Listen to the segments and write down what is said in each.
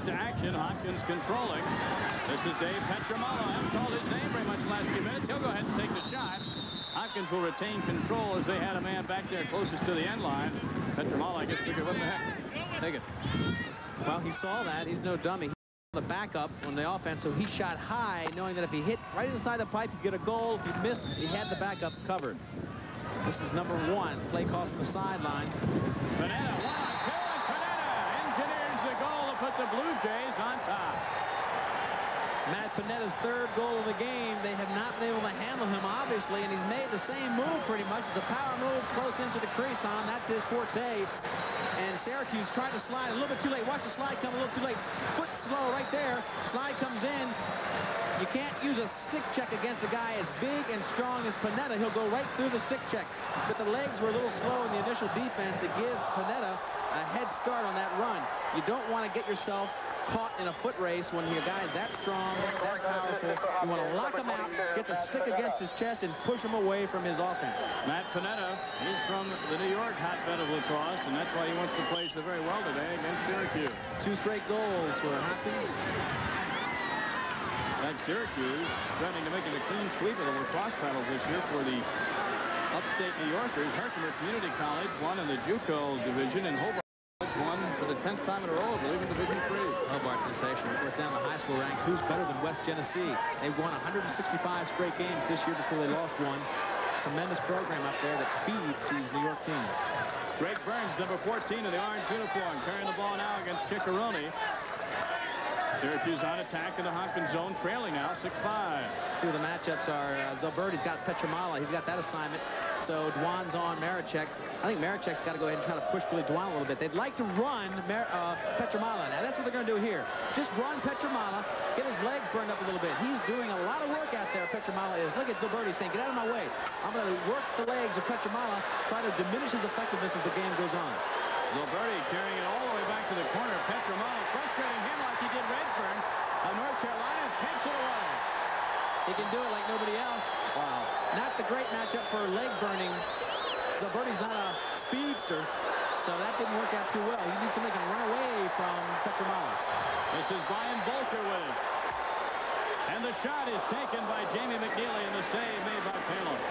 into action. Hopkins controlling. This is Dave Petramala. I haven't called his name very much the last few minutes. He'll go ahead and take the shot. Hopkins will retain control as they had a man back there closest to the end line. Petramala, I guess, figured, what the heck? Take it. Well, he saw that. He's no dummy. He saw the backup on the offense, so he shot high, knowing that if he hit right inside the pipe, he'd get a goal. If he missed, he had the backup covered. This is number 1. Play call from the sideline. Panetta, 1-2, and Panetta engineers the goal to put the Blue Jays on top. Matt Panetta's 3rd goal of the game. They have not been able to handle him, obviously, and he's made the same move pretty much. It's a power move close into the crease, Tom. That's his forte. And Syracuse tried to slide a little bit too late. Watch the slide come a little too late. Foot slow right there. Slide comes in. You can't use a stick check against a guy as big and strong as Panetta. He'll go right through the stick check. But the legs were a little slow in the initial defense to give Panetta a head start on that run. You don't want to get yourself caught in a foot race when your guy is that strong, that powerful. You want to lock him out, get the stick against his chest, and push him away from his offense. Matt Panetta, he's from the New York hotbed of lacrosse, and that's why he wants to play so very well today against Syracuse. 2 straight goals for Hopkins. That's Syracuse threatening to make it a clean sweep of the lacrosse titles this year for the upstate New Yorkers. Herkimer Community College won in the JUCO division, and Hobart won for the 10th time in a row, I believe, in Division 3. Hobart sensational. We're down the high school ranks. Who's better than West Genesee? They've won 165 straight games this year before they lost one. Tremendous program up there that feeds these New York teams. Greg Burns, number 14 in the orange uniform, carrying the ball now against Ciccarone. Syracuse on attack in the Hopkins zone, trailing now 6-5. See what the matchups are. Zilberti's got Petramala. He's got that assignment. So Dwan's on Maricek. I think Maricek's got to go ahead and try to push Billy Dwan a little bit. They'd like to run Petramala. Now, that's what they're going to do here. Just run Petramala, get his legs burned up a little bit. He's doing a lot of work out there, Petramala is. Look at Zilberti saying, get out of my way. I'm going to work the legs of Petramala, try to diminish his effectiveness as the game goes on. Zilberti carrying it all the way back to the corner. Petramala frustrating him like he did Redfern of North Carolina, takes it away. He can do it like nobody else. Wow. Not the great matchup for leg burning. Zilberti's not a speedster, so that didn't work out too well. You need somebody who can run away from Petramala. This is Brian Bolker with it. And the shot is taken by Jamie McNeely, and the save made by Palin.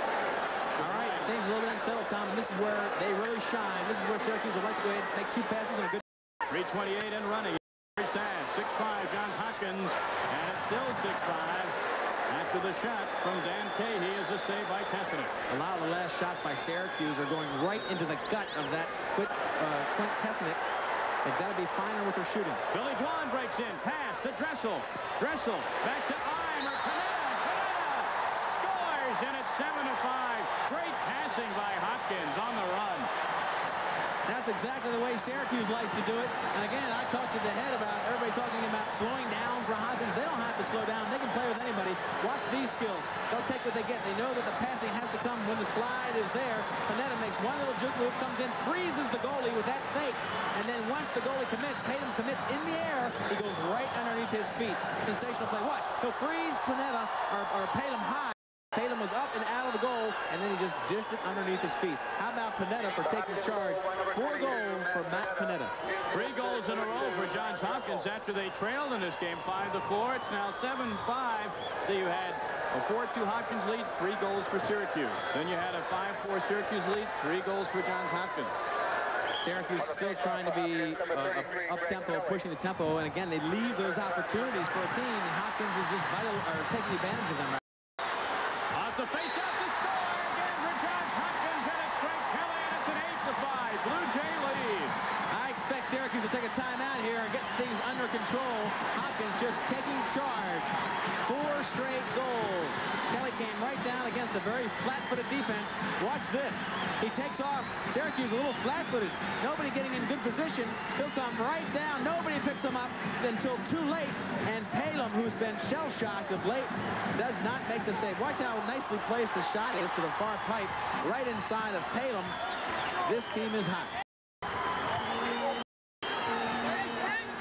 All right, things are a little bit unsettled, Tom, and this is where they really shine. This is where Syracuse would like to go ahead and make 2 passes and a good... 3:28 and running. First half, 6-5, Johns Hopkins, and it's still 6-5. After the shot from Dan Cahey is a save by Kesenic. A lot of the last shots by Syracuse are going right into the gut of that Quint Kesenic. They've got to be finer with their shooting. Billy Dwan breaks in, pass to Dressel. Dressel back to Eimer. Panetta scores, and it's 7-5. Great passing by Hopkins on the run. That's exactly the way Syracuse likes to do it. And again, I talked to the head about everybody talking about slowing down for Hopkins. They don't have to slow down. They can play with anybody. Watch these skills. They'll take what they get. They know that the passing has to come when the slide is there. Panetta makes one little juke move, comes in, freezes the goalie with that fake. And then once the goalie commits, Palin commits in the air, he goes right underneath his feet. Sensational play. Watch. He'll freeze Panetta or Palin high. Palin was up and out of the goal, and then he just dished it underneath his feet. How about Panetta for taking charge? 4 goals for Matt Panetta. 3 goals in a row for Johns Hopkins after they trailed in this game 5-4. It's now 7-5. So you had a 4-2 Hopkins lead, 3 goals for Syracuse. Then you had a 5-4 Syracuse lead, 3 goals for Johns Hopkins. Syracuse still trying to be up-tempo, pushing the tempo, and again, they leave those opportunities for a team, and Hopkins is just vital, or taking advantage of them. Off the face-off to score again for Johns Hopkins, and it's Frank Kelly, and it's an 8-5 Blue Jay lead. I expect Syracuse to take a timeout here and get things under control. Hopkins just taking charge. 4 straight goals. Kelly came right down against a very flat-footed defense. Watch this. He takes off. Syracuse a little flat-footed. Nobody getting in good position. He'll come right down. Nobody picks him up until too late. And Palin, who's been shell-shocked of late, does not make the save. Watch how nicely placed the shot is to the far pipe, right inside of Palin. This team is hot.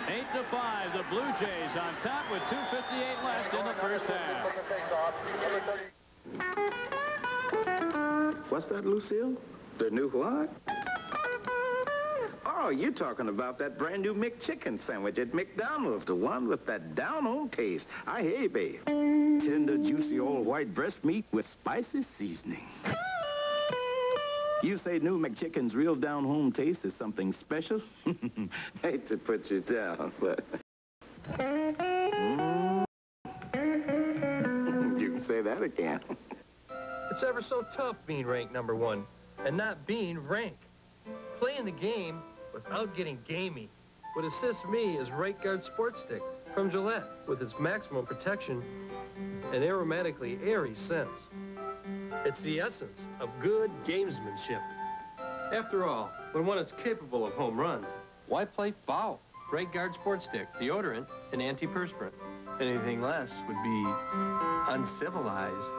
8-5, the Blue Jays on top with 2:58 left in the first half. What's that, Lucille? The new what? Oh, Oh, you're talking about that brand new McChicken sandwich at McDonald's, the one with that down-home taste. I hear you, babe. Tender, juicy, all-white breast meat with spicy seasoning. You say new McChicken's real down-home taste is something special? Hate to put you down, but... You can say that again. It's ever so tough being ranked #1 and not being ranked. Playing the game without getting gamey. What assists me is Right Guard Sports Stick from Gillette with its maximum protection and aromatically airy scents. It's the essence of good gamesmanship. After all, when one is capable of home runs, why play foul? Right Guard Sports Stick, deodorant and antiperspirant. Anything less would be uncivilized.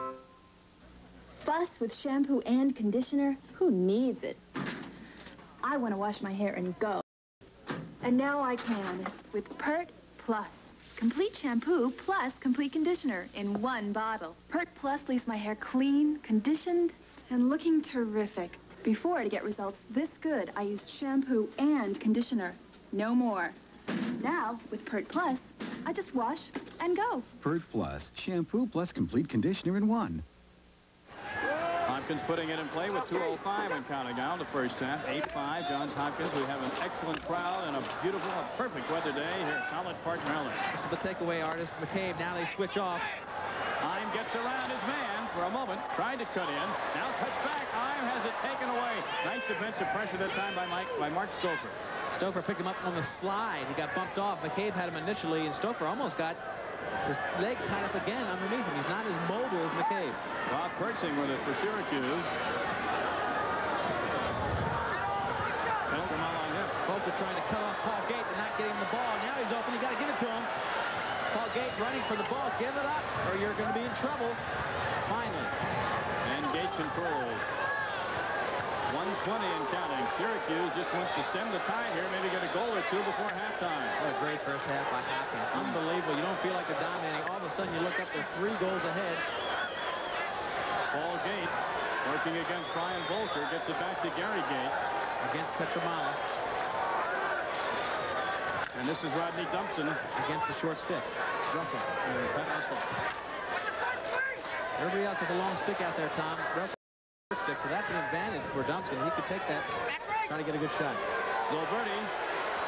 Fuss with shampoo and conditioner? Who needs it? I want to wash my hair and go. And now I can with Pert Plus. Complete shampoo plus complete conditioner in one bottle. Pert Plus leaves my hair clean, conditioned, and looking terrific. Before, to get results this good, I used shampoo and conditioner. No more. Now, with Pert Plus, I just wash and go. Pert Plus, shampoo plus complete conditioner in one. Hopkins putting it in play with 2:05 and counting down the first half. 8-5, Johns Hopkins. We have an excellent crowd and a beautiful, perfect weather day here at College Park, Maryland. This is the takeaway artist, McCabe. Now they switch off. Ime gets around his man for a moment, tried to cut in. Now cuts back. Ime has it taken away. Nice defensive pressure that time by Mark Stouffer. Stouffer picked him up on the slide. He got bumped off. McCabe had him initially, and Stouffer almost got his legs tied up again underneath him. He's not as mobile as McCabe. Bob Pershing with it for Syracuse. Both are trying to cut off Paul Gate and not getting the ball. Now he's open. You got to give it to him. Paul Gate running for the ball. Give it up, or you're going to be in trouble. Finally. And Gate controls. 1:20 and counting. Syracuse just wants to stem the tide here, maybe get a goal or two before halftime. What a great first half by Hopkins. Unbelievable. You don't feel like they're dominating. All of a sudden, you look up, they're 3 goals ahead. Paul Gate working against Brian Volker. Gets it back to Gary Gate. Against Petramala. And this is Rodney Dumpson. Against the short stick. Russell. Everybody else has a long stick out there, Tom. Russell stick, so that's an advantage for Dumpson. He could take that, try to get a good shot. Zolberti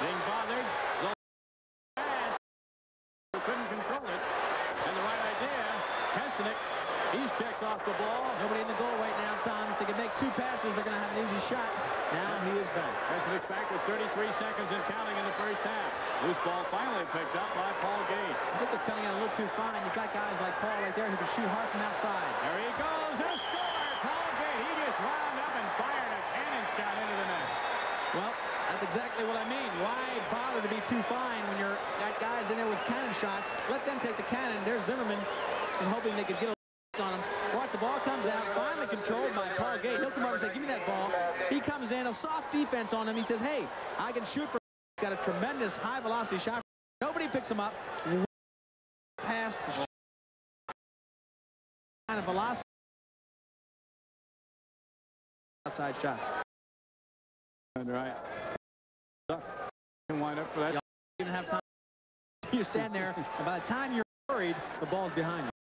being bothered. Who couldn't control it. And the right idea. Kestenik, he's checked off the ball. Nobody in the goal right now, Tom. If they can make 2 passes, they're going to have an easy shot. Now he is back. Kestenik's back with 33 seconds and counting in the first half. Loose ball finally picked up by Paul Gate. I think they're cutting out a little too fine. You've got guys like Paul right there who can shoot hard from outside. There he goes. A score! Paul Gate, he just wound up and fired a cannon shot into the net. Well, that's exactly what I mean. Why bother to be too fine when you're got guys in there with cannon shots? Let them take the cannon. There's Zimmerman, just hoping they could get a on him. Watch, the ball comes out, finally controlled by Paul Gate. He'll come over and say, give me that ball. He comes in, a soft defense on him. He says, hey, I can shoot for. Got a tremendous high-velocity shot. Nobody picks him up. Past the kind of velocity. Outside shots. Right. Can wind up for that. You don't even have time. You stand there, and by the time you're worried, the ball's behind you.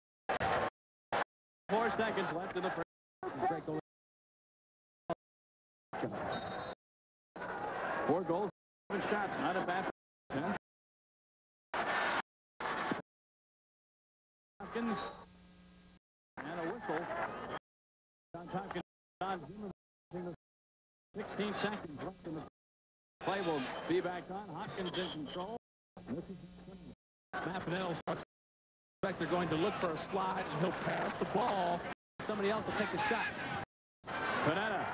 4 seconds left in the first. 4 goals, 7 shots. Not a bad. Hopkins and a whistle. Johns Hopkins. 16 seconds left in the play. Will be back on. Hopkins in control. Matt Pinell starts. They're going to look for a slide, and he'll pass the ball. Somebody else will take the shot. Panetta.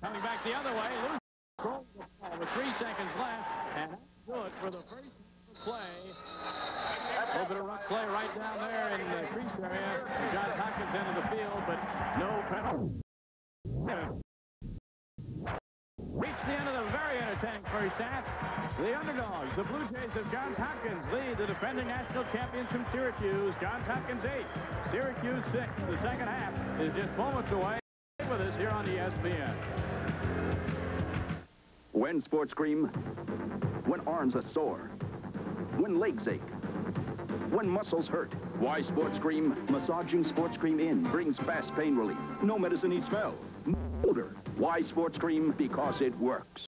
Coming back the other way. Lose control the ball with 3 seconds left. And that's good for the first play. A little bit of rough play right down there in the crease area. Johns Hopkins into the field, but no penalty. Reached the end of the very entertaining first half. The underdogs, the Blue Jays of Johns Hopkins, lead the defending national champions from Syracuse. Johns Hopkins 8, Syracuse 6. The second half is just moments away. Stay with us here on ESPN. When sports cream? When arms are sore. When legs ache. When muscles hurt. Why sports cream? Massaging sports cream in brings fast pain relief. No medicine needs smell. No odor. Why sports cream? Because it works.